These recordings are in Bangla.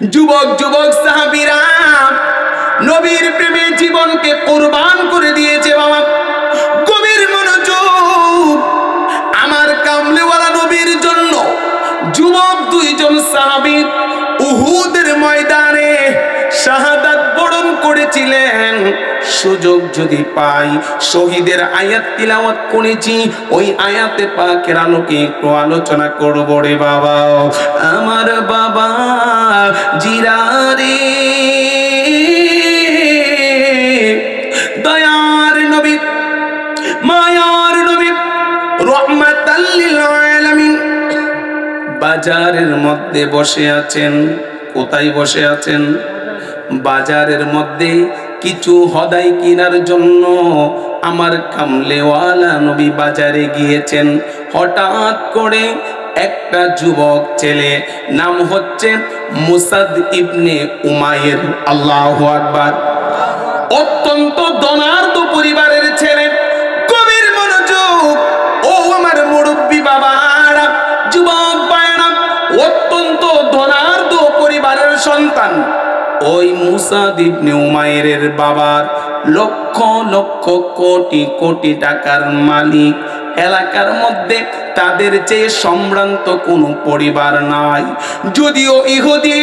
যুবক যুবক সাহাবীরা নবীর প্রেমে জীবনকে কুরবান করে দিয়েছে। বাবা গভীর মনোযোগ, আমার কামলেওয়ালা নবীর জন্য যুবক দুইজন সাহাবী উহুদের ময়দানে শাহাদাত বরণ করেছিলেন। সুযোগ যদি পাই শহীদের আয়াত তিলাওয়াত করেছি, ওই আয়াতে পাকের আলোকে একটু আলোচনা করব রে বাবা। আমার বাবা জিরারে দয়ার নবী, মায়ার নবী, রহমাতাল লিল আলামিন বাজারের মধ্যে বসে আছেন। কোথায় বসে আছেন? বাজারের মধ্যে কিছু হদাই কেনার জন্য আমার কামলেওয়ালা নবী বাজারে গিয়েছেন। হঠাৎ করে একটা যুবক ছেলে, নাম হচ্ছে মুসাদ ইবনে উমাইর, আল্লাহু আকবার, অত্যন্ত ধনাঢ্য পরিবারের ছেলে। গভীর মনোযোগ, ও আমার মুরব্বী বাবারা, যুবক ভাইরা, অত্যন্ত ধনাঢ্য পরিবারের সন্তান। ওই মুসাদ ইবনে উমাইরের বাবার লক্ষ লক্ষ কোটি কোটি টাকার মালিক। এলাকার মধ্যে তাদের চেয়ে সম্ভ্রান্ত কোনো পরিবার নাই। যদিও ইহুদি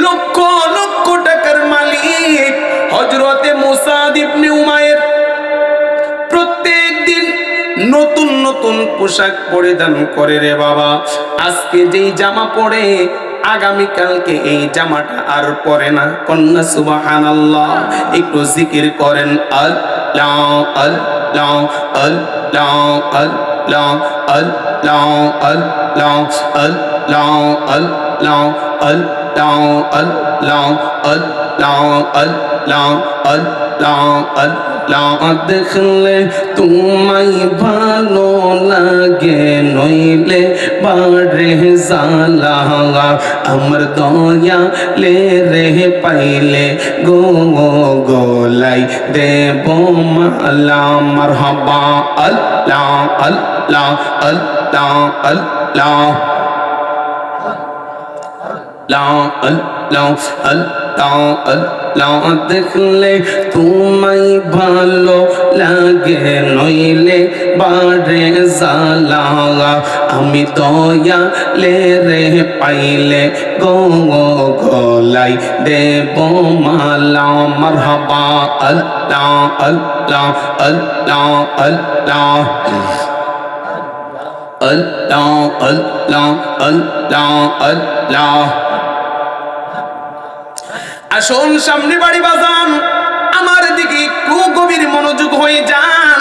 লক্ষ লক্ষ টাকার মালিক, হযরতে মুসাদ ইবনে উমাইর প্রত্যেক দিন নতুন নতুন পোশাক পরিধান করে রে বাবা। আজকে যেই জামা পরে আগামীকালকে এই জামাটা আর পরে না। কন্যা সুবহানাল্লাহ, একটু জিকির করেন আল্লাহ আল্লাহ আল্লাহ আল্লাহ আল্লাহ আল্লাহ আল্লাহ আল্লাহ আল্লাহ আল্লাহ আল্লাহ আল্লাহ আল্লাহ আল্লাহ। দেখলে তোমায় ভালো লাগে, নইলে বাড়ে জ্বালা। আমার দয়া লে রে পাইলে গো গোলাই দেব মালা। মারহাবা আল্লাহ আল্লাহ আল্লাহ আল্লাহ আল্লাহ আল্লাহ আল্লাহ। দেখলে তোমায় ভালো লাগে, নইলে বাড়ে জ্বালা। আমি দয়া লে রে পাইলে গো গলাই দেব মালা। মারহাবা আল্লাহ আল্লাহ আল্লাহ আল্লাহ আল্লাহ আল্লাহ আল্লাহ আল্লাহ। আসুন সামনে বাড়ি বাজান, আমার দিকে একটু গভীর মনোযোগ হয়ে যান।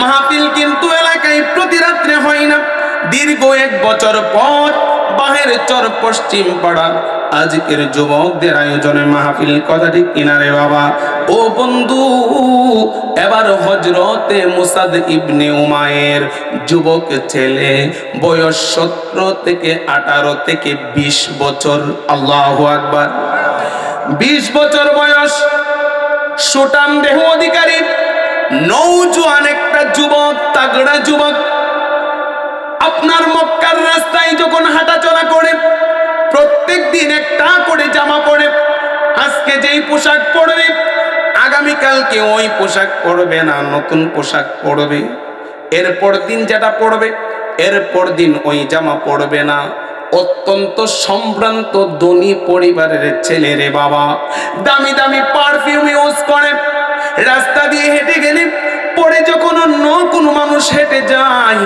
মাহফিল কিন্তু এলাকায় প্রতি রাত্রে হয় না। দীর্ঘ 1 বছর পর বাহের চর পশ্চিম পাড়া আজকের যুবকদের আয়োজনে মাহফিল। কথা ঠিক কিনা রে বাবা? ও বন্ধু, এবার হযরতে মুসাদ ইবনে উমাইর যুবক ছেলে, বয়স 17 থেকে 18 থেকে 20 বছর। আল্লাহু আকবার। 20 বছর বয়স, সুটাম দেহ অধিকারী, নওজোয়ান একটা যুবক, তাগড়া যুবক। আপনার মক্কার রাস্তায় যখন হাঁটাচলা করে প্রত্যেক দিন একটা করে জামা পরে। আজকে যেই পোশাক পরবে আগামীকালকে ওই পোশাক পরবে না, নতুন পোশাক পরবে। এরপর দিন যেটা পরবে এরপর দিন ওই জামা পরবে না। অত্যন্ত সম্ভ্রান্ত ধনী পরিবারের ছেলে রে বাবা। দামি দামি পারফিউম ইউজ করে। রাস্তা দিয়ে হেঁটে গেলে পরে যখন অন্য কোনো মানুষ হেঁটে যায়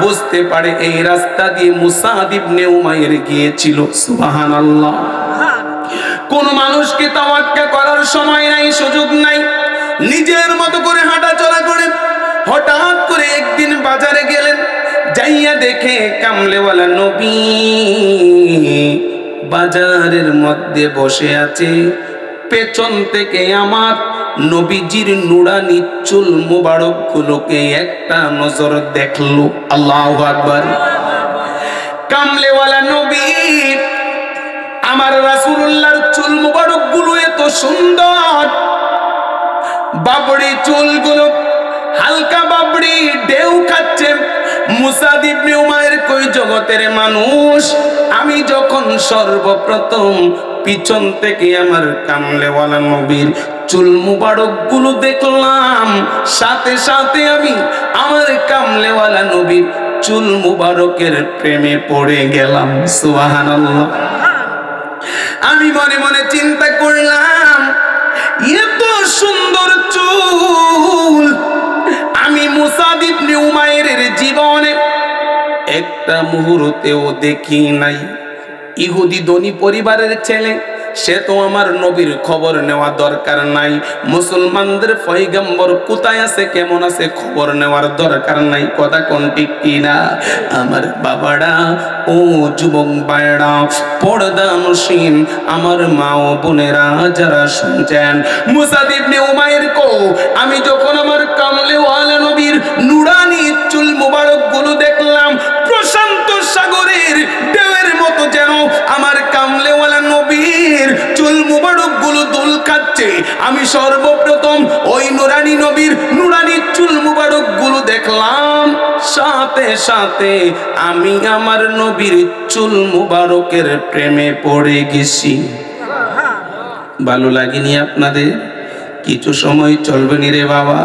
বুঝতে পারে এই রাস্তা দিয়ে মুসাদ ইবনে উমাইর গিয়েছিল। সুবহানাল্লাহ। কোন মানুষকে তাওয়াক্কা করার সময় নাই, সুযোগ নাই, নিজের মতো করে হাঁটা চলা করে। হঠাৎ করে একদিন বাজারে গেলেন, যাইয়া দেখে কামলেওয়ালা নবী বাজারের মধ্যে বসে আছে। পেছন থেকে আমার নবীজির নুরানি চুল মুবারক গুলোকে একটা নজর দেখলো। আল্লাহু আকবার। কামলেওয়ালা নবী, আমার রাসূলুল্লাহর চুল মুবারক গুলো এত সুন্দর, বাবড়ি চুলগুলো হালকা বাবড়ি ঢেউ খাচ্ছে। মুসাদ ইবনে উমাইর কই জগতের মানুষ, আমি যখন সর্বপ্রথম পিছন থেকে আমার কামলেওয়ালা নবীর চুল মুবারক গুলো দেখলাম, সাথে সাথে আমি আমার কামলেওয়ালা নবীর চুল মুবারকের প্রেমে পড়ে গেলাম। সুবহানাল্লাহ। আমি মনে মনে চিন্তা করলাম, এত সুন্দর চুল আমি মুসাদ ইবনে উমাইরের জীবনে একটা মুহূর্তেও দেখি নাই। ইহুদি ধনী পরিবারের ছেলে, সে তো আমার নবীর খবর নেওয়া দরকার নাই। মুসলমানদের পয়গম্বর কোথায় আছে, কেমন আছে, খবর নেওয়ার দরকার নাই। কথা কোন ঠিক কিনা? আমার বাবারা, ও যুবক ভাইরা, পর্দানসীন আমার মা ও বোনেরা যারা শুনছেন, মুসাদ ইবনে উমাইর কো আমি যখন আমার কামলেওয়ালা নবীর নুরানি চুল মুবারক গুলো দেখলাম, প্রশান্ত সাগরের ঢেউয়ের মতো যেন আমার কামলেওয়ালা নবীর চুল মুবারক গুলো দোল খাচ্ছে। আমি সর্বপ্রথম ওই নুরানি নবীর নুরানি চুল মুবারক গুলো দেখলাম, সাথে সাথে আমি আমার নবীর চুল মুবারকের প্রেমে পড়ে গেছি। ভালো লাগেনি আপনাদের? কিছু সময় চলবে নি রে বাবা।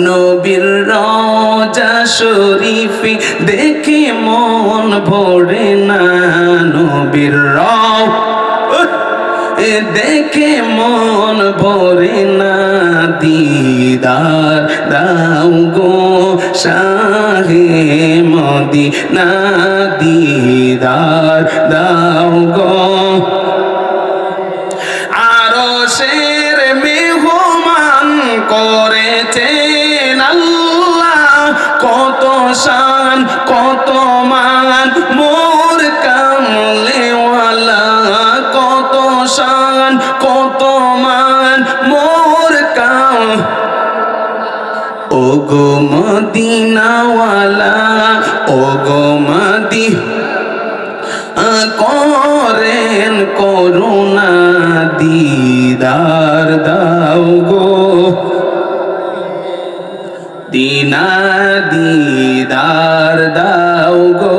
নবীর রওজা শরীফ দেখে মন ভরে না, নবীর দেখে মন ভরে না, দিদার দাও গো শাহে মদিনা, দিদার দাও গো। আরশের মেহমান করেছেন আল্লাহ, কত শান কত মান মোর কামলেওয়ালা, কত শান কত মান মোর কাম। ও গো মদিনাওয়ালা, ও গো করেন করুণা, দিদার দাও গো দিনা, দিদার দাও গো।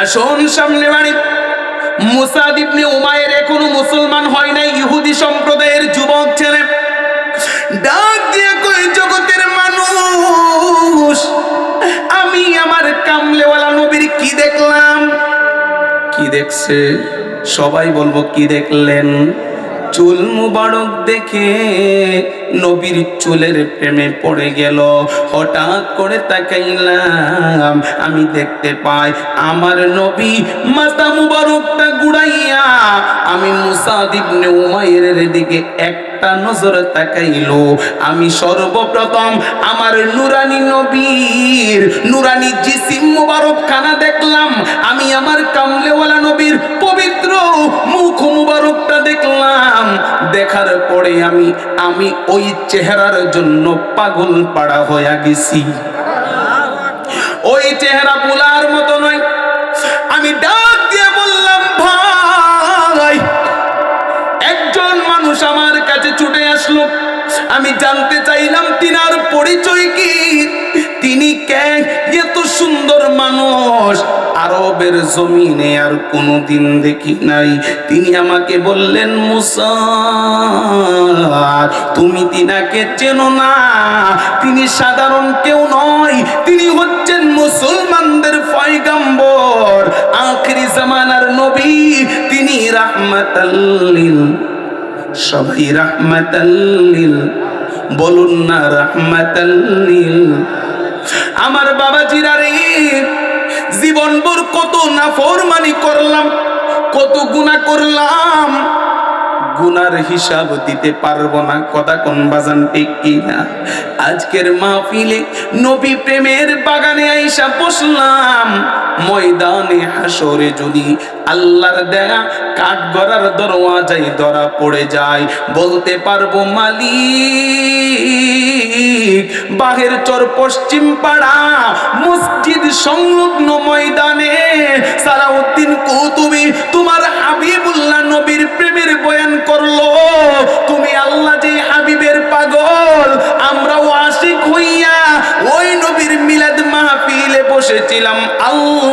আসুন সামনে বাড়ি। মুসাদ ইবনে উমাইর এখনো মুসলমান হয় নাই, ইহুদি সম্প্রদায়ের যুবক ছেলে। ডাক দিয়ে কই, জগতের মানুষ, আমি আমার কামলেওয়ালা নবীর কি দেখলাম? কি দেখছে? সবাই বলবো কি দেখলেন? চুল মুবারক দেখে নবীর চুলের প্রেমে পড়ে গেল। হঠাৎ করে তাকাইলাম, আমি দেখতে পাই আমার নবী মাথা মুবারকটা গুড়াইয়া আমি মুসাদ ইবনে উমাইরের দিকে একটা নজর তাকাইলো। আমি সর্বপ্রথম আমার নুরানি নবীর নুরানি জিসিম মুবারক খানা দেখলাম। আমি আমার কামলেওয়ালা নবীর পবিত্র মুখ মুবারকটা দেখলাম। দেখার পরে আমি ওই চেহারার জন্য পাগল পাড়া হয়ে গেছি। ওই চেহারা ভোলার মতো নয়। আমি ডাক দিয়ে বললাম, ভাই, একজন মানুষ আমার কাছে ছুটে আসলো। আমি জানতে চাইলাম তিনার পরিচয় কি, তিনি কে, এত সুন্দর মানুষ আরবের জমিনে আর কোনোদিন দেখি নাই। তিনি আমাকে বললেন, মুসা, তুমি তিনাকে চেনো না, তিনি সাধারণ কেউ নয়, তিনি হচ্ছেন মুসলমানদের পয়গম্বর, আখিরি জামানার নবী, তিনি রাহমাতাল লিল, সবাই রাহমাতাল লিল বলুন না, রাহমাতাল লিল। আমার বাবাজিরা রে, জীবনভর কত নাফরমানি করলাম, কত গুনাহ করলাম, গুনার হিসাব দিতে পারবো না। কথা কোন বাজান ঠিক কিনা? আজকের মাহফিলে নবী প্রেমের বাগানে আইসা বসলাম। ময়দানে হাসরে যদি আল্লাহর দেয়া কাঠগড়ার দরওয়াজায় ধরা পড়ে যায়, বলতে পারবো, মালিক, বাহের চর পশ্চিম পাড়া মসজিদ সংলগ্ন ময়দানে সালাউদ্দিন কৌতুবী তোমার হাবিবুল্লাহ নবীর প্রেমের বয়ান করলো। তুমি আল্লাহ যে হাবিবের পাগল, আমরাও আশিক হইয়া ওই নবীর মিলাদ মাহফিলে বসেছিলাম। আল্লাহ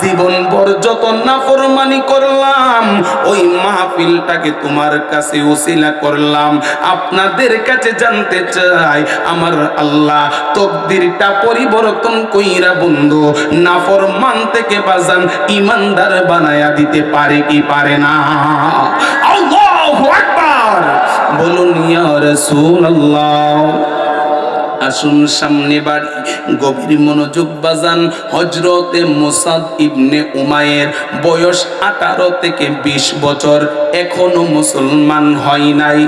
জীবন ভর যত নাফরমানি করলাম ওই মাহফিলটাকে তোমার কাছে ওসিলা করলাম। আপনাদের কাছে জানতে চাই আমার আল্লাহ তকদিরটা পরিবর্তন কইরা বন্ধু নাফরমান থেকে বাজান ইমানদার বানায়া দিতে পারে কি পারে না? আল্লাহু আকবার, বলুন ইয়া রাসূলুল্লাহ। আসুন সামনে বাড়ি, গভীর মনোযোগ বাজান। হযরতে মুসাদ ইবনে উমায়ের বয়স 18 থেকে 20 বছর, এখনো মুসলমান হয় নাই।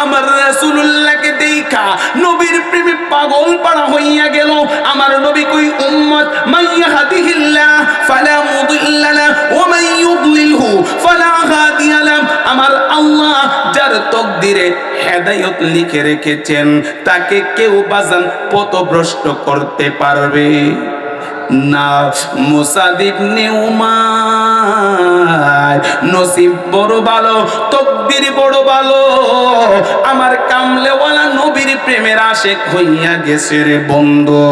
আমার রাসূলুল্লাহকে দেখা নবীর প্রেমে পাগল পাড়া হইয়া গেল। আমার নবী কই উম্মত মাইয়াহদিহিল্লাহ ফালা মুদিল্লা লা ওয়া মান ইউদ্লিলহু ফালা হাদিয়া লা। আমার আল্লাহ যার তকদিরে হেদায়েত লিখে রেখেছেন তাকে কেউ বাজান পথভ্রষ্ট করতে পারবে না। মুসাদ ইবনে উমার নসিব বড় ভালো, তকদির বড় ভালো। আমার কামলেওয়ালা নবীর প্রেমের আশেক হইয়া গেছে রে বন্ধু।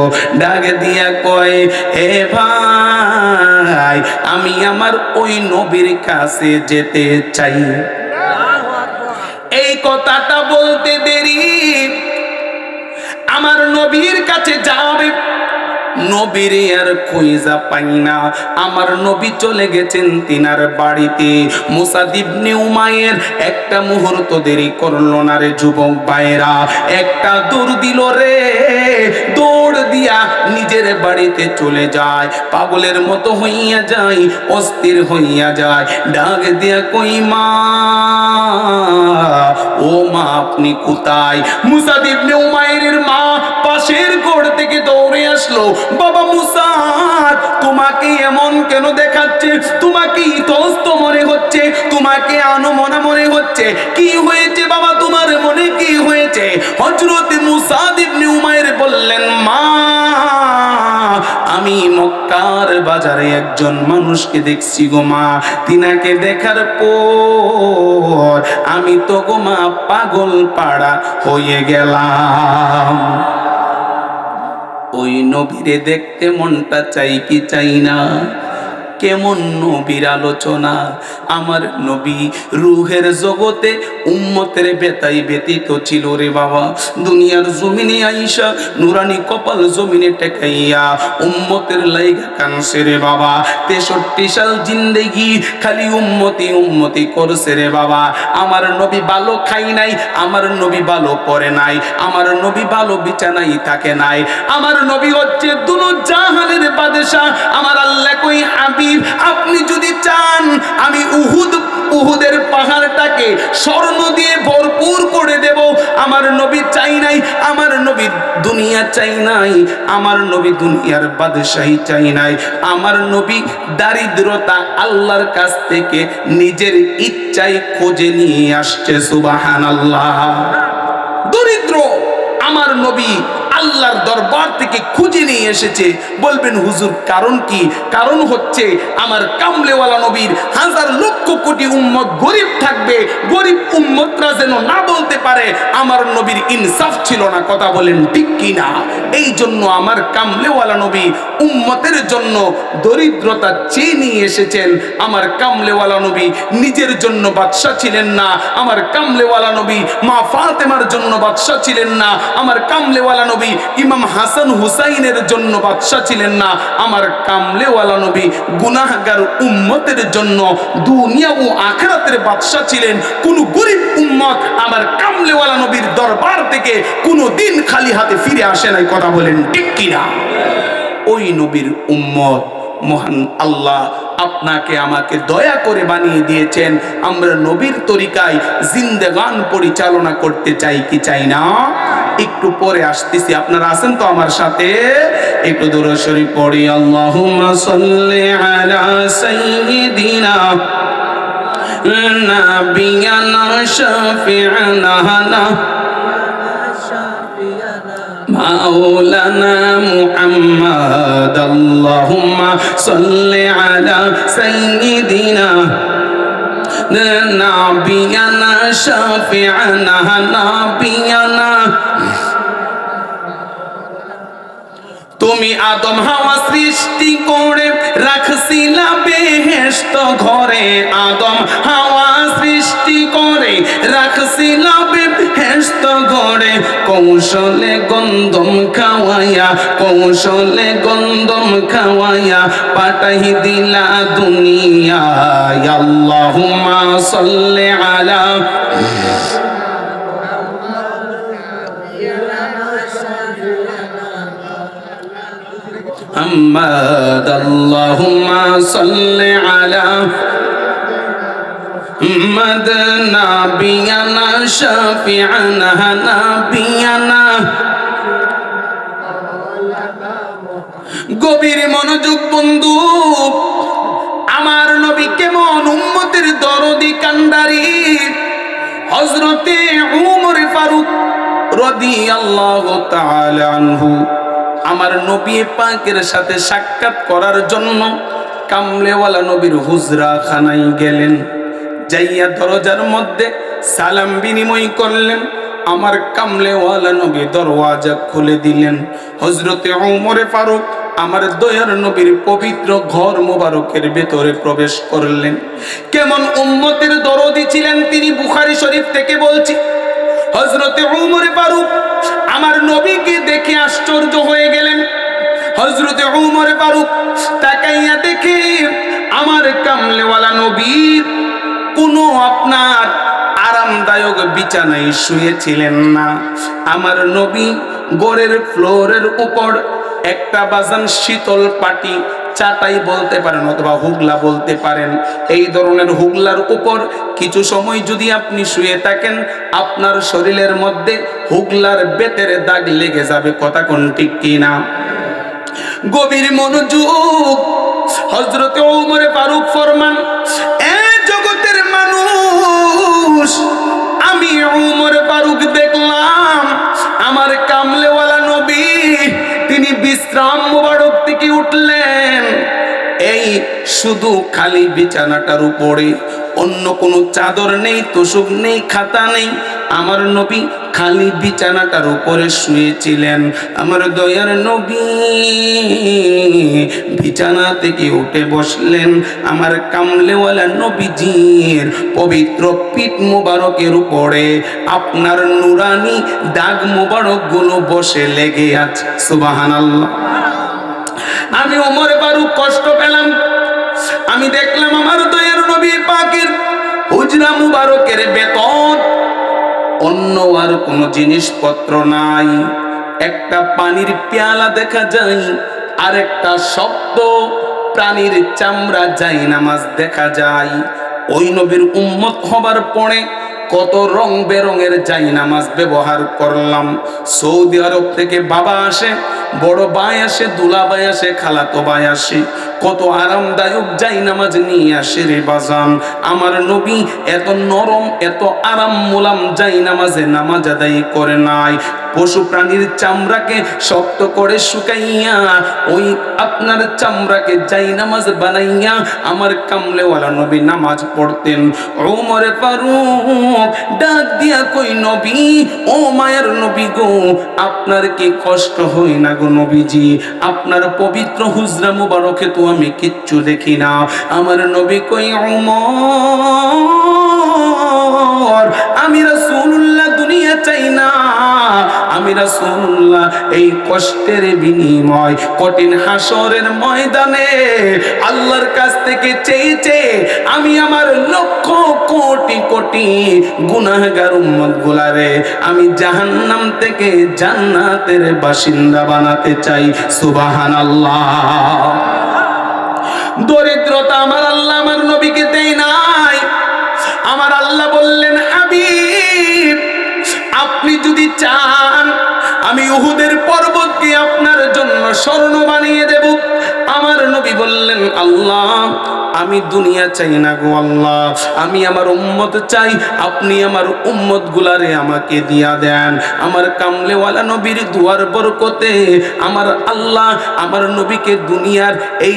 ডাক দিয়া কয়, হে ভাই আমি আমার ওই নবীর কাছে যেতে চাই। এই কথাটা বলতে দেরি, আমার নবীর কাছে যাবে। নবীর আর খুঁজা পাই না। আমার নবী চলে গেছেন তিনার বাড়িতে। মুসাদ ইবনে উমায়ের একটা মুহূর্ত দেরি করলো না রে যুবক ভাইরা, একটা দৌড় দিল রে। দৌড় দিয়া নিজের বাড়িতে চলে যায়, পাগলের মতো হইয়া যায়, অস্থির হইয়া যায়। ডাক দিয়া কই মা, ও মা আপনি কোথায়? মুসাদ ইবনে উমায়ের মা পাশের ঘর থেকে দৌড়ে আসলো। বাবা মুসাদ, তোমাকে এমন কেন দেখাচ্ছে? তোমাকে ইতস্ত মনে হচ্ছে, তোমাকে আনমনা মনে হচ্ছে। কি হয়েছে বাবা, তোমার মনে কি হয়েছে? হযরত মুসাদ ইবনে উমায়ের বললেন, মা আমি মক্কার বাজারে একজন মানুষকে দেখছি গো মা। তিনাকে দেখার পর আমি তো গো মা পাগল পাড়া হয়ে গেলাম। ওই নবীরে দেখতে মনটা চাই কি চাই না? কেমন নবীর আলোচনা! আমার নবী রূহের জগতে উম্মতের বেতাই ব্যতীত ছিল রে বাবা। দুনিয়ার জমিনে আইসা নুরানি কপাল জমিনে টেকাইয়া উম্মতের লাইগা কানছে রে বাবা। 63 সাল জিন্দেগি খালি উম্মতি উম্মতি করছে রে বাবা। আমার নবী ভালো খাই নাই, আমার নবী ভালো পরে নাই, আমার নবী ভালো বিছানাই থাকে নাই। আমার নবী হচ্ছে দুনো জাহানের বাদশা। আমার আল্লাহ কই, হাবিব আপনি যদি চান আমি উহুদের পাহাড়টাকে স্বর্ণ দিয়ে ভরপুর করে দেব। আমার নবী চাই নাই, আমার নবী দুনিয়া চাই নাই, আমার নবী দুনিয়ার বাদশাহী চাই নাই। আমার নবী দারিদ্রতা আল্লাহর কাছ থেকে নিজের ইচ্ছায় খোঁজে নিয়ে আসছে। সুবহানাল্লাহ। দরিদ্র আমার নবী আল্লাহর দরবার থেকে খুঁজে নিয়ে এসেছে। বলবেন হুজুর কারণ কি? কারণ হচ্ছে আমার কামলেওয়ালা নবীর হাজার লক্ষ কোটি উম্মত গরিব থাকবে, গরিব উম্মতরা যেন না বলতে পারে আমার নবীর ইনসাফ ছিল না। কথা বলেন ঠিক কি না? এই জন্য আমার কামলেওয়ালা নবী উম্মতের জন্য দরিদ্রতা চেয়ে নিয়ে এসেছেন। আমার কামলেওয়ালা নবী নিজের জন্য বাদশা ছিলেন না। আমার কামলেওয়ালা নবী মা ফাতেমার জন্য বাদশা ছিলেন না। আমার কামলেওয়ালা নবী ইমাম হাসান হুসাইনের জন্য বাদশা ছিলেন না। আমার কামলেওয়ালা নবী গুনাহগার উম্মতের জন্য দুনিয়া ও আখিরাতের বাদশা ছিলেন। কোন গরিব উম্মত আমার কামলেওয়ালা নবীর দরবার থেকে কোনো দিন খালি হাতে ফিরে আসে নাই। কথা বলেন ঠিক কিনা? ওই নবীর উম্মত মহান আল্লাহ আপনাকে আমাকে দয়া করে বানিয়ে দিয়েছেন। আমরা নবীর তরিকায় জিন্দেগান পরিচালনা করতে চাই কি চাই না? একটু পরে আসতেছি, আপনারা আছেন তো আমার সাথে? একটু দরুদ শরীফ পড়ি। আল্লাহুম্মা সাল্লি আলা সাইয়্যিদিনা নাবিয়ানা শাফি'ানা মাওলানা মুহাম্মদ। আল্লাহুম্মা সাল্লি আলা সাইয়্যিদিনা নাবিয়ানা শাফি'ানা নাবিয়ানা। তুমি আদম হাওয়া সৃষ্টি করে রাখছিলা বেহেশত ঘরে, আদম হাওয়া সৃষ্টি করে রাখছিলা বেহেশত ঘরে, কৌশলে গন্ধম খাওয়াইয়া, কৌশলে গন্ধম খাওয়াইয়া পাঠাই দিলা দুনিয়ায়। আল্লাহুম্মা সাল্লি আলা محمد اللهم صل على محمد نبينا شفيعنا نبينا। গভীর মনোযোগ বন্ধু, আমার নবী কেমন উম্মতের দরদি কান্ডারি। হযরতে উমর ফারুক রাদিয়াল্লাহু তাআলা আনহু আমার নবী পাকের সাথে সাক্ষাৎ করার জন্য কামলেওয়ালা নবীর হুজরা খানায় গেলেন। যাইয়া দরজার মধ্যে সালাম বিনিময় করলেন। আমার কামলেওয়ালা নবী দরওয়াজা খুলে দিলেন। হযরতে ওমর ফারুক আমার দয়ার নবীর পবিত্র ঘর মোবারকের ভেতরে প্রবেশ করলেন। কেমন উম্মতের দরদি ছিলেন তিনি বুখারী শরীফ থেকে বলছি। হযরতে ওমর ফারুক আমার নবীকে দেখে আশ্চর্য হয়ে গেলেন। হযরতে ওমর ফারুক তাকাইয়া দেখে আমার কামলেওয়ালা নবী কোনো আপনার আরামদায়ক বিছানায় শুয়েছিলেন না। আমার নবী ঘরের ফ্লোরের উপর একটা বাজান শীতল পাটি, চাটাই বলতে পারেন অথবা হুগলা বলতে পারেন, এই ধরনের হুগলার উপর কিছু সময় যদি আপনি শুয়ে থাকেন আপনার শরীরের মধ্যে হুগলার বেতের দাগ লেগে যাবে। কথা কোন ঠিক কিনা? গভীর মনোযোগ, হযরতে ওমর ফারুক ফরমান, এ জগতের মানুষ, আমি ওমর ফারুক দেখলাম আমার কামলেওয়ালা নবী তিনি বিশ্রাম মোবারক থেকে উঠলেন। এই শুধু খালি বিছানাটার উপরে, অন্য কোনো চাদর নেই, তোশক নেই, খাতা নেই। আমার নবী খালি বিছানাটার উপরে শুয়েছিলেন। আমার দয়ার নবী বিছানা থেকে উঠে বসলেন। আমার কামলেওয়ালা নবীজির পবিত্র পিঠ মোবারকের উপরে আপনার নুরানি দাগ মোবারক গুলো বসে লেগে আছে। সুবহানাল্লাহ। আমি ওমর ফারুক কষ্ট পেলাম। আমি দেখলাম আমার দয়ার নবী পাকের হুজরা মুবারকের বেতন অন্য আর কোনো জিনিসপত্র নাই। একটা পানির পেয়ালা দেখা যায়, আর একটা শব্দ প্রাণীর চামড়া যায় নামাজ দেখা যায়। ওই নবীর উম্মত হবার পরে কত রং বেরঙের জাই নামাজ ব্যবহার করলাম। সৌদি আরব থেকে বাবা আসে, বড় ভাই আসে, দুলা ভাই আসে, খালাতো ভাই আসে, কত আরামদায়ক জাই নামাজ নিয়ে আসে রে বাজান। আমার নবী এত নরম এত আরাম মোলাম জাই নামাজে নামাজ আদায় করে নাই। পশু প্রাণীর চামড়াকে শক্ত করে শুকাইয়া ওই আপনার চামড়াকে জাই নামাজ বানাইয়া আমার কামলেওয়ালা নবী নামাজ পড়তেন। ওমর ফারুক ডাক দিয়া কই, নবী, ও মায়ের নবী গো, আপনার কি কষ্ট হয় না গো নবীজি? আপনার পবিত্র হুজরা মুবারকে তো আমি কিচ্ছু দেখি না। আমার নবী কই, ওমর, আমি রাসূলুল্লাহ দুনিয়া চাই না। আমি রাসূলুল্লাহ এই কষ্টের বিনিময় কঠিন হাসরের ময়দানে আল্লাহর কাছ থেকে চেয়েছে আমি আমার লক্ষ কোটি কোটি গুনাহগার উম্মত গুলারে আমি জাহান্নাম থেকে জান্নাতের বাসিন্দা বানাতে চাই। সুবহানাল্লাহ। দরিদ্রতা আমার আল্লাহ আমার নবীকে দেয় নাই। আমার আল্লাহ বললেন, হাবিব, আপনি যদি চান আমি উহুদের পর্বতকে আপনার জন্য স্বর্ণ বানিয়ে দেব। আমার নবী বললেন, আল্লাহ আমি দুনিয়া চাই না গো আল্লাহ, আমি আমার উম্মত চাই, আপনি আমার উম্মত গুলারে আমাকে দিয়া দেন। আমার কামলেওয়ালা নবীর দুয়ার বরকতে আমার আল্লাহ আমার নবীকে দুনিয়ার এই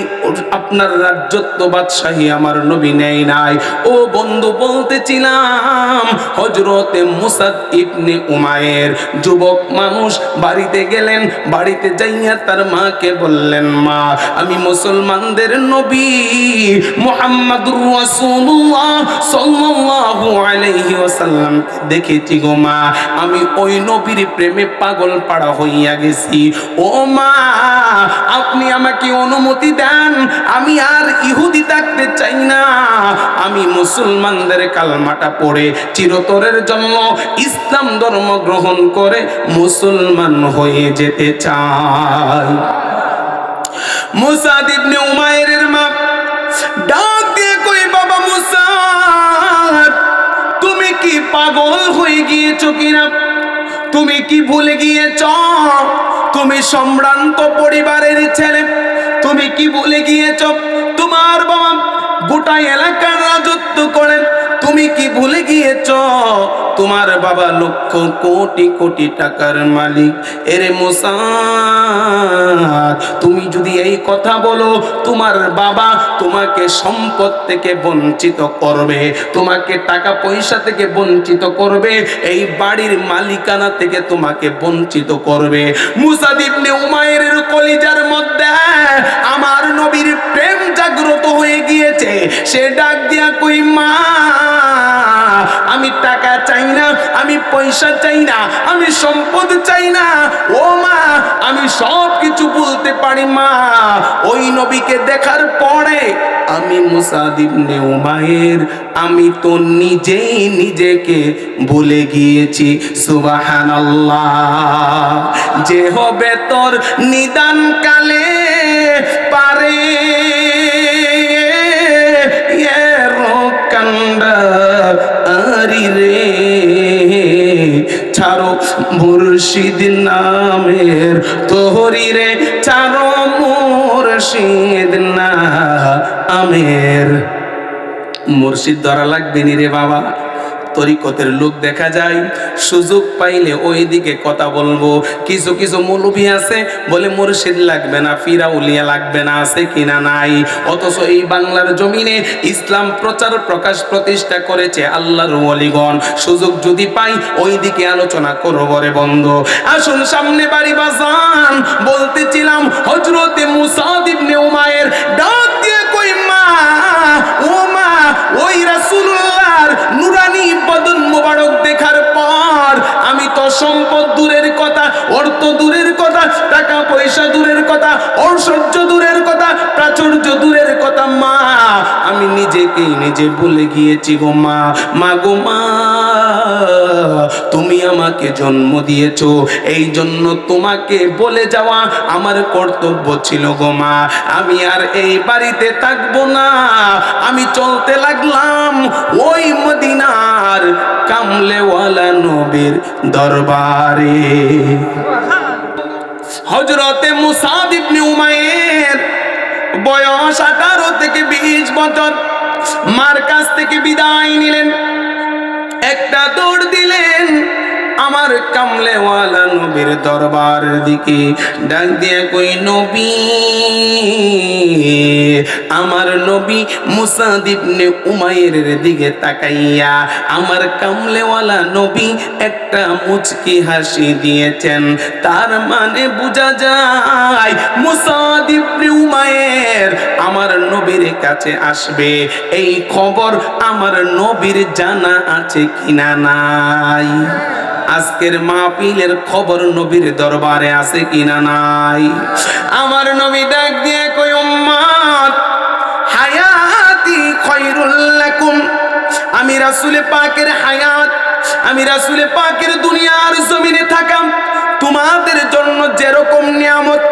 আপনার রাজ্যত্ব বাদশাহী আমার নবী নেয় নাই। ও বন্ধু, বলতেছিলাম হযরতে মুসা ইবনে উমায়ের যুবক মানুষ বাড়িতে গেলেন, বাড়িতে যাইয়া তার মাকে বললেন, মা আমি মুসলমানদের নবী মুহাম্মাদুর রাসূলুল্লাহ সাল্লাল্লাহু আলাইহি ওয়াসাল্লাম দেখেছি গো মা, আমি ওই নবীর প্রেমে পাগল পাড়া হইয়া গেছি। ও মা আপনি আমাকে অনুমতি দেন, আমি আর ইহুদি থাকতে চাই না, আমি মুসলমানদের কালমাটা পড়ে চিরতরের জন্য ইসলাম ধর্ম গ্রহণ করে মুসলমান হয়ে যেতে চাই। মুসা ইবনে উমাইরের মা ডাক দিয়ে কই, বাবা মুসা তুমি কি পাগল হয়ে গিয়েছো কিনা? তুমি কি ভুলে গিয়েছ তুমি সম্ভ্রান্ত পরিবারের ছেলে? তুমি কি ভুলে গিয়েছ তোমার বাবা গোটা এলাকার রাজত্ব করেন? তুমি কি ভুলে গিয়েছ তোমার বাবা লক্ষ কোটি কোটি টাকার মালিক? এরে মুসা তুমি যদি এই কথা বলো, তোমার বাবা তোমাকে সম্পদ থেকে বঞ্চিত করবে, তোমাকে টাকা পয়সা থেকে বঞ্চিত করবে, এই বাড়ির মালিকানা থেকে তোমাকে বঞ্চিত করবে। মুসা ইবনে উমাইরের কলিজার মধ্যে আমার নবীর প্রেম জাগ্রত হয়ে গিয়েছে। সে ডাক দিয়া কই, মা আমি টাকা চাই না, আমি পয়সা চাই না, আমি সম্পদ চাই না, ও মা আমি সব কিছু বলতে পারি মা। ওই নবীকে দেখার পরে আমি মুসা ইবনে উমাইর আমি তো নিজেই নিজেকে ভুলে গিয়েছি। সুবহানাল্লাহ। যে হবে তোর নিদান কালে পারে রে ছাড়ো মুর্শিদ নামের তোহরি রে, ছাড়ো মুর্শিদ না আমের। মুর্শিদ ধরা লাগবে নি রে বাবা। তরিকতের লোক দেখা যায় সুযোগ পাইলে ওই দিকে কথা বলবো। কিছু কিছু মৌলবী আছে বলে মুর্শিদ লাগবে না, ফিরাউলিয়া লাগবে না, আছে কিনা নাই? অথচ এই বাংলার জমিনে ইসলাম প্রচার প্রকাশ প্রতিষ্ঠা করেছে আল্লাহর ওয়ালিগণ। সুযোগ যদি পাই ওই দিকে আলোচনা করবো রে বন্ধু। আসুন সামনে বাড়ি বাজান। বলতেছিলাম হযরতে মুসা ইবনে উমাইর ডাক দিয়ে কই, মা ও মা ওই রাসূলুল্লাহর নুরানি বদন মোবারক দেখার পর আমি তো সম্পদ দূরের কথা, অর্থ দূরের কথা, টাকা পয়সা দূরের কথা, ঐশ্বর্য দূরের কথা, প্রাচুর্য দূরের কথা, মা আমি নিজেকেই নিজে ভুলে গিয়েছি গো মা। মা গো মা তুমি আমাকে জন্ম দিয়েছো, এই জন্য তোমাকে বলে যাওয়া আমার কর্তব্য ছিল গো মা। আমি আর এই বাড়িতে থাকবো না, আমি চলতে লাগলাম ওই মদিনার কামলেওয়ালা নবীর দরবারে। হযরতে মুসা ইবনে উমাইর বয়স 18 থেকে 20 বছর। মার কাছ থেকে বিদায় নিলেন, একটা দৌড় দিলেন আমার কামলেওয়ালা নবীর দরবার দিকে। ডাক দিয়ে কই, নবী আমার নবী মুসা ইবনে উমাইরের দিকে তাকাইয়া আমার কামলেওয়ালা নবী একটা মুচকি হাসি দিয়েছেন। তার মানে বোঝা যায় মুসা ইবনে উমাইর আমার নবীর কাছে আসবে। এই খবর আমার নবীর জানা আছে কিনা নাই? আজকের মাহফিলের খবর নবীর দরবারে আছে কিনা নাই? আমার নবী ডাক দিয়ে কই, উম্মত হায়াতি খায়রুল লাকুম। আমি রাসূল পাকের হায়াত, আমি রাসূল পাকের দুনিয়ার জমিনে থাকা তোমাদের জন্য যেরকম নিয়ামত,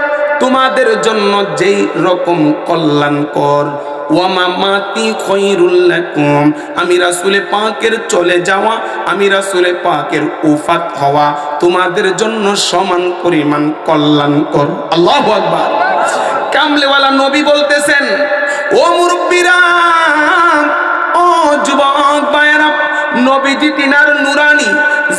তোমাদের জন্য যেই রকম কল্যাণকর, ওয়া মামাতি খায়রুল লাকুম। আমি রাসূল পাকের চলে যাওয়া, আমি রাসূল পাকের উফাত হওয়া তোমাদের জন্য সমান পরিমাণ কল্যাণকর। আল্লাহু আকবার। কামলেওয়ালা নবী বলতেছেন, ও মুরব্বীরা, ও যুবক ভাইয়েরা, নবীজি তিনার নুরানি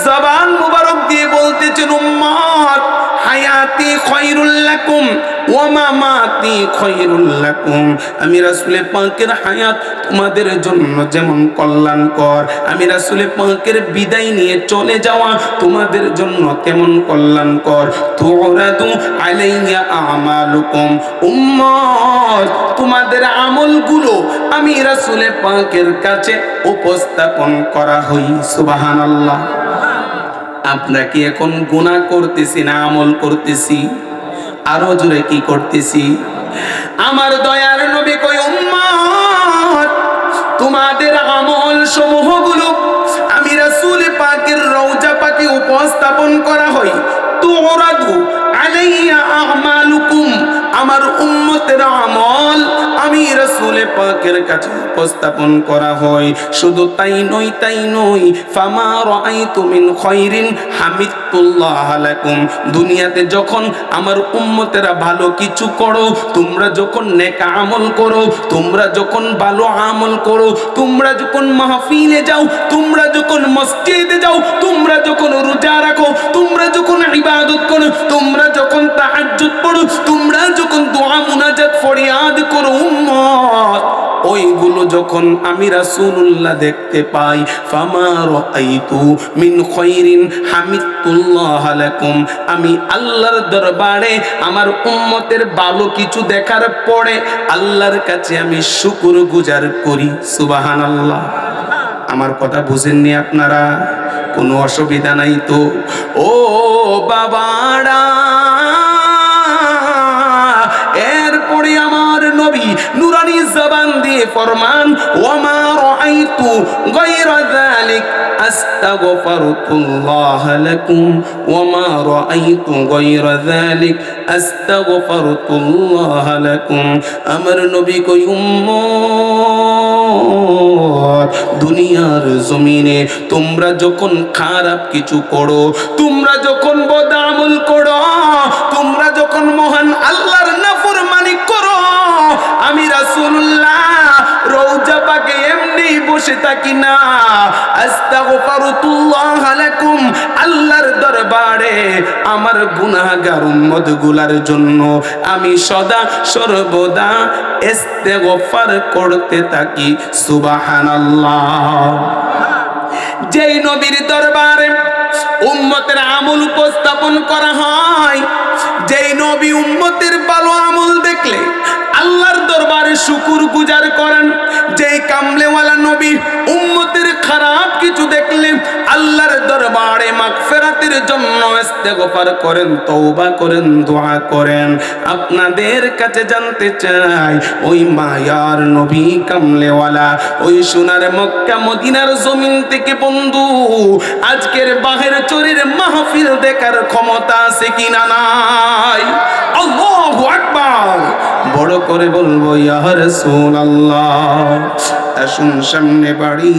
জবান মুবারক দিয়ে বলতেছেন, উম্মত, হায়াতি খায়রুল লাকুম ওয়া মামাতি খায়রুল লাকুম। আমি রাসূল পাকের হায়াত তোমাদের জন্য যেমন কল্যাণকর, আমি রাসূল পাকের বিদায় নিয়ে চলে যাওয়া তোমাদের জন্য তেমন কল্যাণকর। তুরাদু আলাইয়া আমালুকুম, উম্মত, তোমাদের আমলগুলো আমি রাসূল পাকের কাছে উপস্থাপন করা হই। সুবহানাল্লাহ। আমরা কি এখন গুনাহ করতেছি না আমল করতেছি? আরো জোরে কি করতেছি? আমার দয়ার নবী কই, উম্মত, তোমাদের আমল সমূহগুলো আমি রাসূল পাকের রওজা পাকে উপস্থাপন করা হয়। তুরাদু আলাইয়া আমালুকুম, আমার উম্মতের আমল আমি রাসূল পাকের কাছে উপস্থাপন করা হয়। শুধু তাই নয়, ফামা রাআইতু মিন খায়রিন হামিদতুল্লাহ লাকুম। দুনিয়াতে যখন আমার উম্মতেরা ভালো কিছু করো, তোমরা যখন নেক আমল করো, তোমরা যখন ভালো আমল করো, তোমরা যখন মাহফিলে যাও, তোমরা যখন মসজিদে যাও, তোমরা যখন রোজা রাখো, তোমরা যখন ইবাদত করো, তোমরা যখন তাহাজ্জুদ পড়ো, তোমরা যখন দোয়া মুনাজাত ফরিয়াদ করো, উম্মত, ওইগুলো যখন আমি রাসূলুল্লাহ দেখতে পাই, ফামা রাআইতু মিন খায়রিন হামিদতুল্লাহ লাকুম, আমি আল্লাহর দরবারে আমার উম্মতের ভালো কিছু দেখার পরে আল্লাহর কাছে আমি শুকরগুজার করি। সুবহানাল্লাহ। আমার কথা বুঝেননি আপনারা? কোনো অসুবিধা নাই তো? ও বাবারা, এরপরে আমার নবী নুরানি জবান দিয়ে ফরমান, ওয়ামা রাআইতু গায়রা যালিক আস্তাগফিরুল্লাহ লাকুম, ওয়ামা রাআইতু গায়রা যালিক আস্তাগফিরুল্লাহ লাকুম। আমার নবী কই, উম্মত, দুনিয়ার জমিনে তোমরা যখন খারাপ কিছু করো, তোমরা যখন বদ আমল করো, তোমরা যখন মহান আল্লাহর নাফরমানি করো, আমি রাসূলুল্লাহ রওজা পাকে এমনি বসে থাকি না। আস্তাগফিরুল্লাহ লাকুম, আল্লাহর দরবারে আমার গুনাহগার উম্মতগুলার জন্য আমি সদা সর্বদা ইস্তেগফার করতে থাকি। সুবহানাল্লাহ। যেই নবীর দরবারে উম্মতের আমল উপস্থাপন করা হয়, যেই নবী উম্মতের ভালো আমল দেখলে আল্লাহর দরবারে শুকর গুজার করেন, যেই কামলেওয়ালা নবী উম্মতের খারাপ কিছু দেখলে আল্লাহর দরবারে মাগফিরাতের জন্য ইস্তেগফার করেন, তওবা করেন, দোয়া করেন, আপনাদের কাছে জানতে চাই, ওই মায়ার নবী কামলেওয়ালা ওই সোনার মক্কা মদিনার জমিন থেকে বন্ধু আজকের বাহের চোরের মাহফিল দেখার ক্ষমতা আছে কিনা নাই? আল্লাহু আকবার। বড় করে বলবো, ইয়া রাসূলুল্লাহ। আসুন সামনে বাড়ি।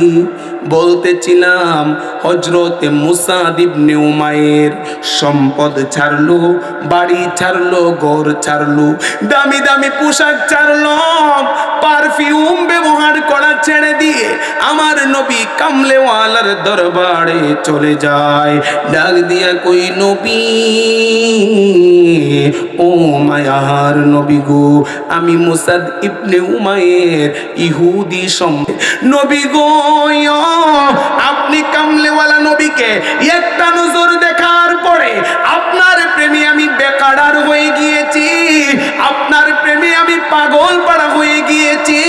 বলতেছিলাম, হযরতে মুসা ইবনে উমাইর সম্পদ ছাড়লো, বাড়ি ছাড়লো, ঘর ছাড়লো, দামি দামি পোশাক ছাড়লো, পারফিউম ব্যবহার করা ছেড়ে দিয়ে আমার নবী কামলেওয়ালার দরবারে চলে যায়। ডাক দিয়া কই, নবী, ও মায়ার নবী গো, আমি মুসা ইবনে উমাইর ইহুদি নবী গো, আপনি কামলেওয়ালা নবীকে একটা নজর দেখার পরে আপনার প্রেমে আমি বেকারার হয়ে গিয়েছি, আপনার প্রেমে আমি পাগল পাড়া হয়ে গিয়েছি।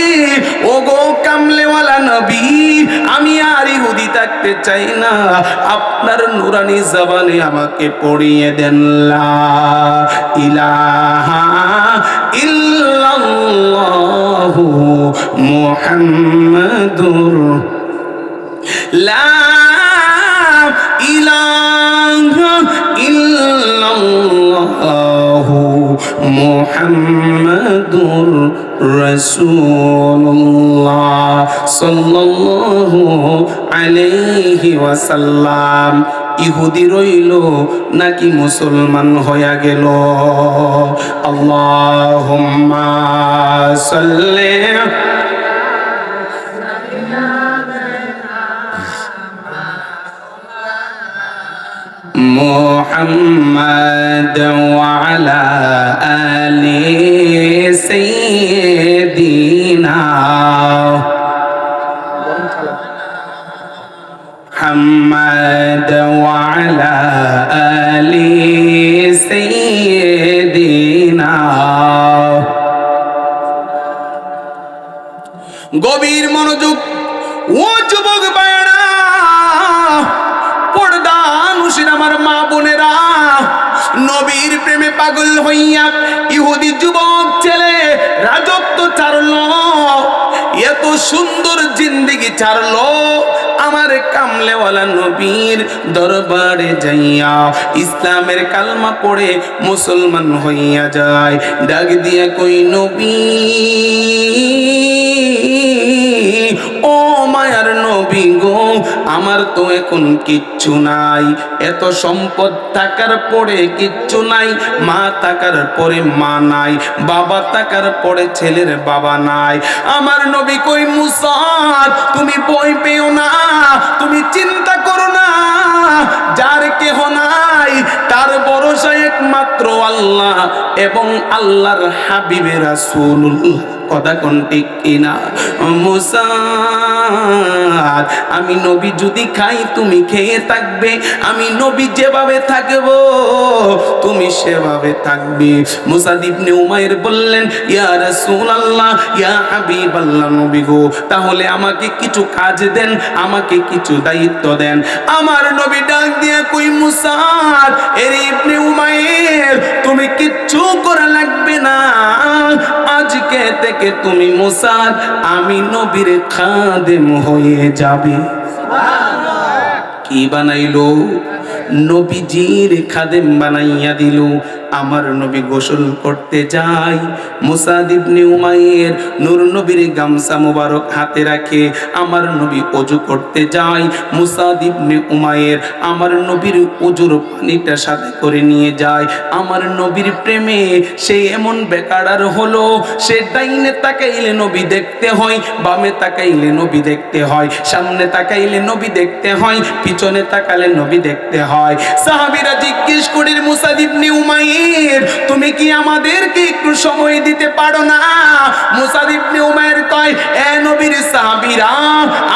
ও গো কামলেওয়ালা নবী, আমি আর ইহুদি থাকতে চাই না, আপনার নুরানি জবানে আমাকে পড়িয়ে দেন লা ইলাহা ইল্লাল্লাহু মুহাম্মাদুর, লা ইলাহা ইল্লাল্লাহু মুহাম্মাদুর রাসূলুল্লাহ সাল্লাল্লাহু আলাইহি ওয়াসাল্লাম। ইহুদি রইল নাকি মুসলমান হয়ে গেল? আল্লাহুম্মা সাল্লি মুহাম্মাদ ওয়া আলা আলি সাইয়্যিদিনা মুহাম্মাদ ওয়া আলা আলি সাইয়্যিদিনা। গভীর মনোযোগ ও যুবক ভাইরা, পর্দানুশীল আমার মা বোনেরা, নবীর প্রেমে পাগল হইয়া ইহুদি যুবক ছেলে রাজত্ব ছাড়লো, এত সুন্দর জিন্দেগি ছাড়লো, আমার কামলেওয়ালা নবীর দরবারে যাইয়া ইসলামের কালমা পড়ে মুসলমান হইয়া যায়। ডাক দিয়া কই, নবী ও মায়ার নবী গো, আমার তো এখন কিচ্ছু নাই, এত সম্পদ থাকার পরে কিচ্ছু নাই, মা থাকার পরে মা নাই, বাবা থাকার পরে ছেলের বাবা নাই। আমার নবী কই, মুসা তুমি ভয় পেও না, তুমি চিন্তা করো না, যার কেহ নাই তার ভরসা একমাত্র আল্লাহ এবং আল্লাহর হাবিবে রাসূলুল্লাহ। কথা কোন ঠিক কিনা? মুসা আমি নবী যদি খাই তুমি খেয়ে থাকবে, আমি নবী যেভাবে থাকবো তুমি সেভাবে থাকবে। মুসা ইবনে উমাইর বললেন, ইয়া রাসূলুল্লাহ, ইয়া হাবিবাল্লাহ, নবী গো তাহলে আমাকে কিছু কাজ দেন, আমাকে কিছু দায়িত্ব দেন। আমার নবী ডাক দিয়ে কই, মুসা এর ইবনে উমাইর তুমি কিচ্ছু করা লাগবে না, আজকে থেকে তুমি মুসা আমি নবীর খাদেম হয়ে যাবে। কি বানাইলো? নবীজির খাদেম বানাইয়া দিল। আমার নবী গোসল করতে যায়, মুসা ইবনে উমাইর নূর নবীর গামছা মোবারক হাতে রাখে। আমার নবী ওযু করতে যায়, মুসা ইবনে উমাইর আমার নবীর ওযুর পানিটা সাথে করে নিয়ে যায়। আমার নবীর প্রেমে সে এমন বেকারার হলো, সে ডাইনে তাকাইলে নবী দেখতে হয়, বামে তাকাইলে নবী দেখতে হয়, সামনে তাকাইলে নবী দেখতে হয়, পিছনে তাকালে নবী দেখতে হয়। সাহাবীরা জিজ্ঞেস করে, মুসা ইবনে উমাইর তুমি কি আমাদেরকে একটু সময় দিতে পারো না? মুসা ইবনে উমাইর কয়, এ নবীর সাহাবীরা,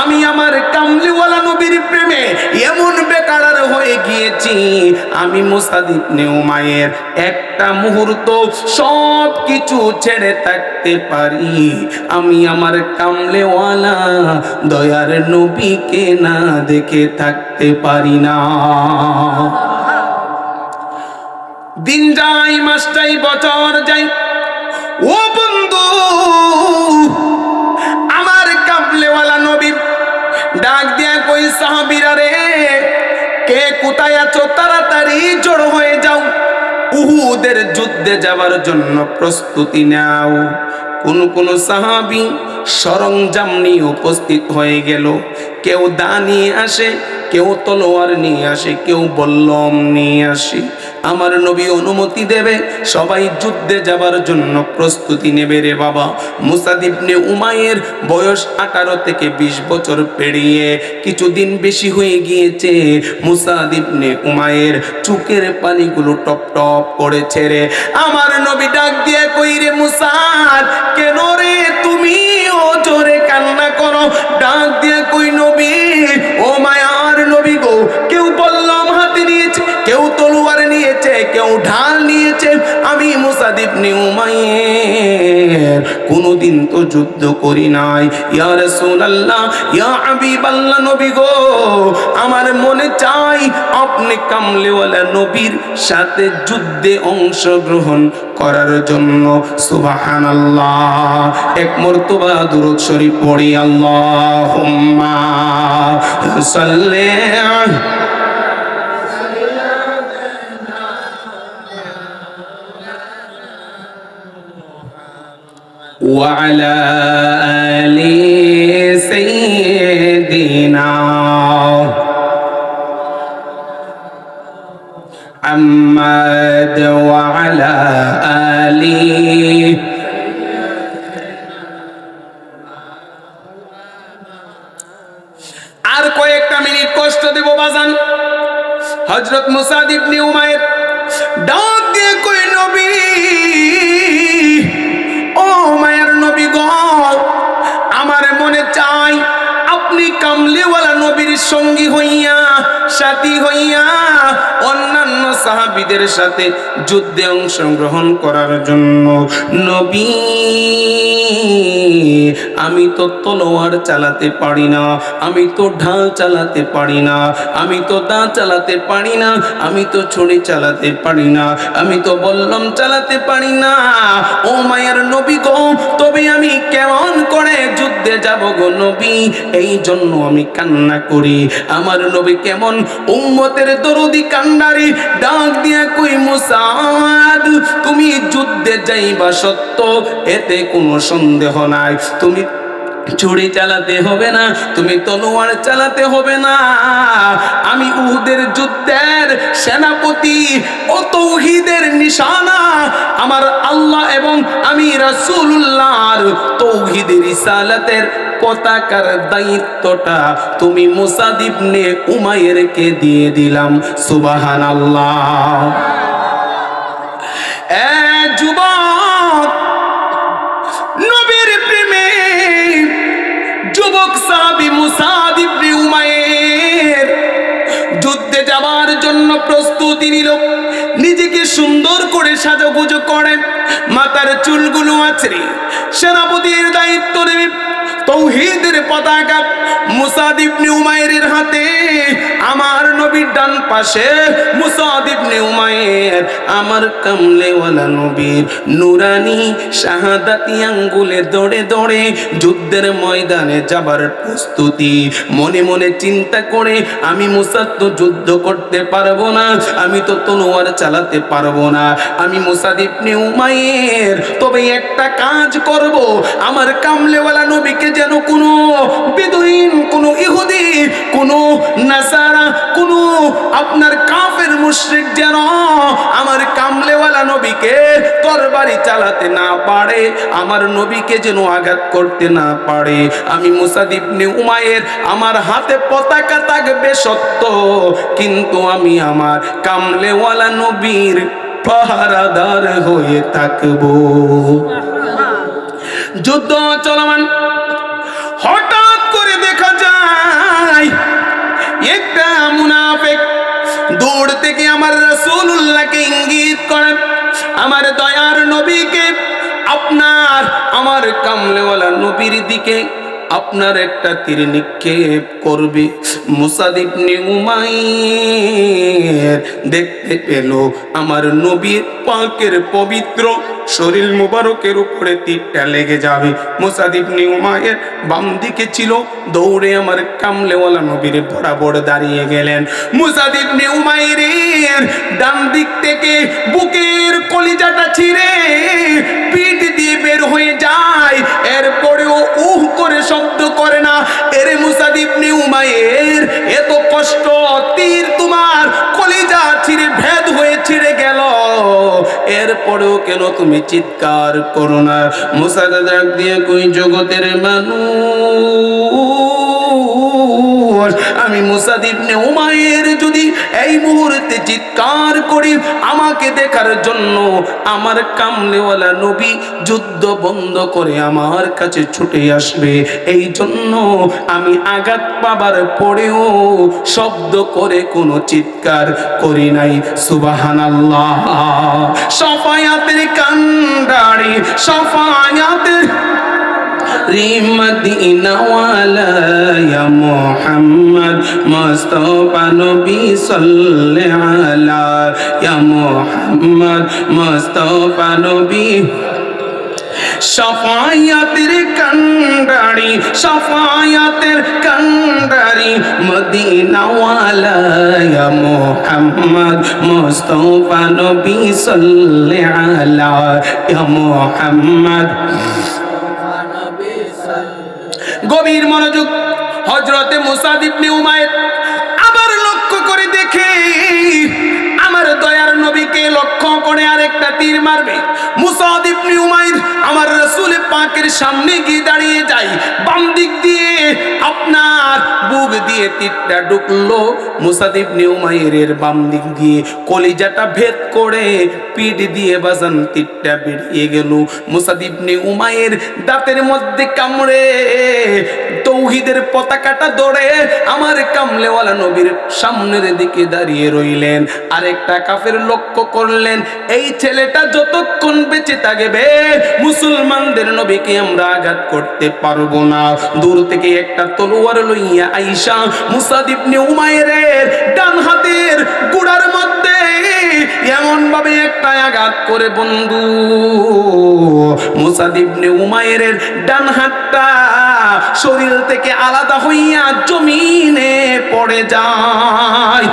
আমি আমার কামলিওয়ালা নবীর প্রেমে এমন বেকারার হয়ে গিয়েছি, আমি মুসা ইবনে উমাইর একটা মুহূর্ত সব কিছু ছেড়ে থাকতে পারি, আমি আমার কামলেওয়ালা দয়ার নবীকে না দেখে থাকতে পারি না। দিন যায়, মাস যায়, বছর যায়, ও বন্ধু আমার কামলেওয়ালা নবী ডাক দিয়া কই, সাহাবীরা রে কে কোথায় আছো তাড়াতাড়ি জড়ো হয়ে যাও, উহুদের যুদ্ধে যাবার জন্য প্রস্তুতি নাও। কোন সাহাবী সরঞ্জাম নিয়ে উপস্থিত হয়ে গেল, কেউ দা নিয়ে আসে, কেউ তলোয়ার নিয়ে আসে, কেউ বল্লম নিয়ে আসে। আমার নবী অনুমতি দেবে, সবাই যুদ্ধে যাবার জন্য প্রস্তুতি নেবে রে বাবা। মুসা ইবনে উমাইর বয়স 18 থেকে 20 বছর পেরিয়ে কিছুদিন বেশি হয়ে গিয়েছে। মুসা ইবনে উমাইর চোখের পানিগুলো টপ টপ করেছে রে। আমার নবী ডাক দিয়ে কই, রে মুসা কেন রে তুমি ও জোরে কান্না করো? ডাক দিয়ে কই, নবী ও মায়ার নবী গো, কেউ বললাম হাতে নিয়েছে, কেউ তলোয়ার নিয়েছে, কেউ ঢাল নিয়েছে, আমি মুসা ইবনে উমাইর কোনদিন তো যুদ্ধ করি নাই। ইয়া রাসূলুল্লাহ, ইয়া হাবিবাল্লাহ, নবী গো আমার মনে চাই আপনি কামলেওয়ালা নবীর সাথে যুদ্ধে অংশগ্রহণ করার জন্য। সুবহানাল্লাহ, এক মর্তবা দুরূদ শরীফ পড়ি, আল্লাহুম্মা সাল্লি ওয়া আলা আলি সাইয়্যিদিনা। محمد وعلى آله আর কয়েকটা মিনিট কষ্ট দেব বাজান। হযরত মুসাদ ইবনে উমাইর ডাক দিয়ে কই নবী, ও মায়ের নবী গো, আমার মনে চাই আপনি কামলিওয়ালা নবীর সঙ্গী হইয়া, সাথী হইয়া অন্যান্য সাহাবীদের সাথে যুদ্ধে অংশগ্রহণ করার জন্য। নবী, আমি তো তলোয়ার চালাতে পারি না, আমি তো ঢাল চালাতে পারি না, আমি তো দা চালাতে পারি না, আমি তো ছুরি চালাতে পারি না, আমি তো বল্লম চালাতে পারি না। ও মায়ের নবী গো, তবে আমি কেমন করে যুদ্ধে যাব গো নবী? এই জন্য আমি কান্না করি। আমার নবী কেমন উম্মতের দরদি কান্ডারি, ডাক দিয়ে কই মুসাদ, তুমি যুদ্ধে যাইবা সত্য, এতে কোনো সন্দেহ নাই। তুমি ছুরি চালাতে হবে না, তুমি তলোয়ার চালাতে হবে না। আমি উহুদের যুদ্ধের সেনাপতি, ও তৌহিদের নিশানা আমার আল্লাহ এবং আমি রাসূলুল্লাহর তৌহিদের রিসালাতের পতাকার দায়িত্বটা তুমি মুসাদ ইবনে উমাইরকে দিয়ে দিলাম। সুবহানাল্লাহ। এ যুবক, নবীর প্রেমে যুবক সাহাবী মুসাদ ইবনে উমাইর যুদ্ধে যাওয়ার জন্য প্রস্তুতি নিল। নিজেকে সুন্দর করে সাজগুজো করে, মাথার চুলগুলো আছড়ে সেনাপতির দায়িত্ব নেবে। তৌহিদের পতাকা মুসাদ ইবনে উমাইরের হাতে, আমার নবীর ডান পাশে মুসাদ ইবনে উমাইর আমার কামলেওয়ালা নবীর নুরানি শাহাদাতি আঙ্গুলে দৌড়ে দৌড়ে যুদ্ধের ময়দানে যাবার প্রস্তুতি। মনে মনে চিন্তা করে, আমি মুসাদ তো যুদ্ধ করতে পারবো না, আমি তো তলোয়ার চালাতে পারবো না, আমি মুসাদ ইবনে উমাইর, তবে একটা কাজ করব, আমার কামলেওয়ালা নবীকে যেন কোনো বেদুইন, কোনো ইহুদি, কোনো নাসারা, কোনো আপনার কাফের মুশরিক যেন আমার কামলেওয়ালা নবীকে তরবারি চালাতে না পারে, আমার নবীকে যেন আঘাত করতে না পারে। আমি মুসাদ ইবনে উমাইর, আমার হাতে পতাকা থাকবে সত্য, কিন্তু আমি আমার কামলেওয়ালা নবীর পাহারাদার হয়ে থাকবো। যুদ্ধ চলমান। হঠাৎ করে দেখা যায় একটা মুনাফিক দূর থেকে আমার রাসূলুল্লাহকে ইঙ্গিত করে, আমার দয়ার নবীকে, আপনার আমার কামলেওয়ালা নবীর দিকে আপনার একটা তীর নিক্ষেপ করবে। মুসাদ ইবনে উমাইর দেখতে পেল আমার নবীর পাকের পবিত্র শরীর মুবারকের উপরে তীরটা লেগে যাবে। মুসাদ ইবনে উমাইর বাম দিকে ছিল, দৌড়ে আমার কামলেওয়ালা নবীর বরাবর দাঁড়িয়ে গেলেন। মুসাদ ইবনে উমাইরের ডান দিক থেকে বুকের কলিজাটা ছিঁড়ে পিঠ দিয়ে বের হয়ে যায়, এরপরেও উহ করে শব্দ করে না। এরে মুসাদ ইবনে উমাইর, এত কষ্ট, তীর তোমার কলিজা ছিঁড়ে ভেদ হয়ে ছিঁড়ে গেল, এরপরেও কেন তুমি চিৎকার করো না? মুসাদ ডাক দিয়ে কই, জগতের মানুষ, আমি মুসাদ ইবনে উমাইর যদি এই মুহূর্তে চিৎকার করি, আমাকে দেখার জন্য আমার কামলেওয়ালা নবী যুদ্ধ বন্ধ করে আমার কাছে ছুটে আসবে। এই জন্য আমি আঘাত পাবার পরেও শব্দ করে কোনো চিৎকার করি নাই। সুবহানাল্লাহ। শাফায়াতের কান্ডারি, শাফায়াতের মদিনা ওয়ালা ইয়া মুহাম্মদ মুস্তাফা নবী সাল্লাল্লাহু আলা ইয়া মুহাম্মদ মুস্তাফা নবী। শাফায়াতের কান্ডারি, শাফায়াতের কান্ডারি মদিনা ওয়ালা ইয়া মুহাম্মদ মুস্তাফা নবী সাল্লাল্লাহু আলা ইয়া মুহাম্মদ। গভীর মনোযোগ। হযরতে মুসাদ ইবনে উমাইর আবার লক্ষ্য করে দেখে আমার দয়া দৌড়ে আরেকটা তীর মারবে। মুসাদ ইবনে উমাইর আমার রাসূল পাকের সামনে গিয়ে দাঁড়িয়ে যায়, বাম দিক দিয়ে আপনার বুক দিয়ে তীরটা ঢুকলো। মুসাদ ইবনে উমাইরের বাম দিক দিয়ে কলিজাটা ভেদ করে পিঠ দিয়ে বাজান তীরটা বেরিয়ে গেল। মুসাদ ইবনে উমাইর দাঁতের মধ্যে কামড়ে তৌহিদের পতাকাটা ধরে আমার কামলেওয়ালা নবীর সামনের দিকে দাঁড়িয়ে রইলেন। আরেকটা কাফের লক্ষ্য করলেন, এই ছেলেটা যতক্ষণ বেঁচে থাকবে মুসলমানদের নবীকে আমরা আঘাত করতে পারবো না। দূর থেকে একটা তলোয়ার লইয়া আইসা মুসাদ ইবনে উমাইরের ডান হাতের গুড়ার মধ্যে এমন ভাবে একটা আঘাত করে বন্ধু মুসাদ ইবনে উমাইরের ডান হাতটা শরীর থেকে আলাদা হইয়া জমিনে পড়ে যায়।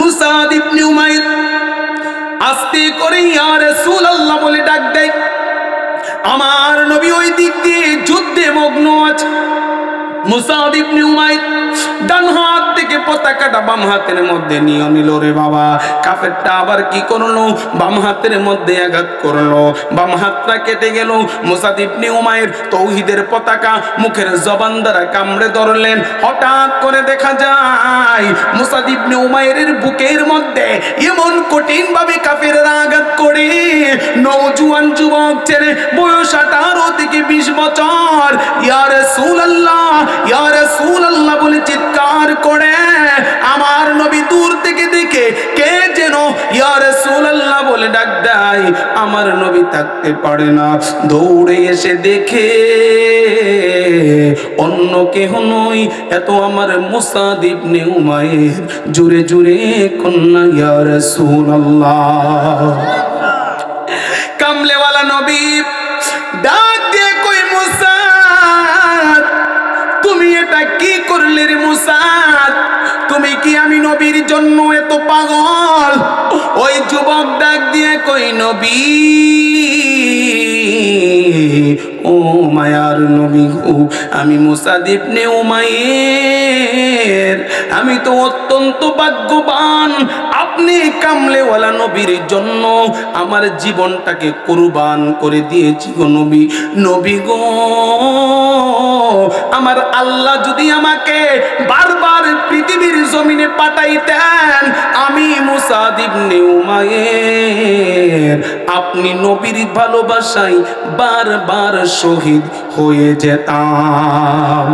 মুসাদ ইবনে উমাইর আস্তে করে ইয়া রাসূলুল্লাহ বলে ডাক দেয়। আমার নবী ওই দিক দিয়ে যুদ্ধে মগ্ন আছে। মুসাদ ইবনে উমাইর ডান হাত থেকে পতাকাটা বাম হাতের মধ্যে নিয়ে নিল। রে বাবা, কাফেরটা আবার কি করলো, বাম হাতের মধ্যে আঘাত করলো, বাম হাতটা কেটে গেল। মুসাদ ইবনে উমাইর তৌহিদের পতাকা মুখের জবান দ্বারা কামড়ে ধরলেন। হঠাৎ করে দেখা যায় মুসাদ ইবনে উমাইরের বুকের মধ্যে এমন কঠিন ভাবে কাফেররা আঘাত করে নওজোয়ান যুবক ছেলে বয়স 18 থেকে 20 বছর ইয়া রাসূলুল্লাহ ইয়া রাসূলুল্লাহ বলে চিৎকার করে আমার নবী দূর থেকে দেখে কে যেন ইয়া রাসূলুল্লাহ বলে ডাক দেয়। আমার নবী থাকতে পারে না, দৌড়ে এসে দেখে অন্য কেহ নয়, এত আমার মুসাদ ইবনে উমাইর। জুরে জুরে কন্যা ইয়া রাসূলুল্লাহ। কামলেওয়ালা নবী ডাক দিয়ে কই, মুসাদ তুমি এটা কি করলে রে মুসাদ? তুমি কি আমি নবীর জন্য এত পাগল? ওই যুবক ডাক দিয়ে কই, নবী ও মায়ার নবী গো, আমি মুসাদ ইবনে উমাইর, আমি তো অত্যন্ত ভাগ্যবান। আপনি কামলেওয়ালা নবীর জন্য আমার জীবনটাকে কুরবান করে দিয়েছি গো নবী। নবী গো, আমার আল্লাহ যদি আমাকে বারবার পৃথিবীর জমিনে পাঠাইতেন, আমি মুসাদ ইবনে উমাইর আপনি নবীর ভালোবাসায় বারবার শহীদ হয়ে যেতাম।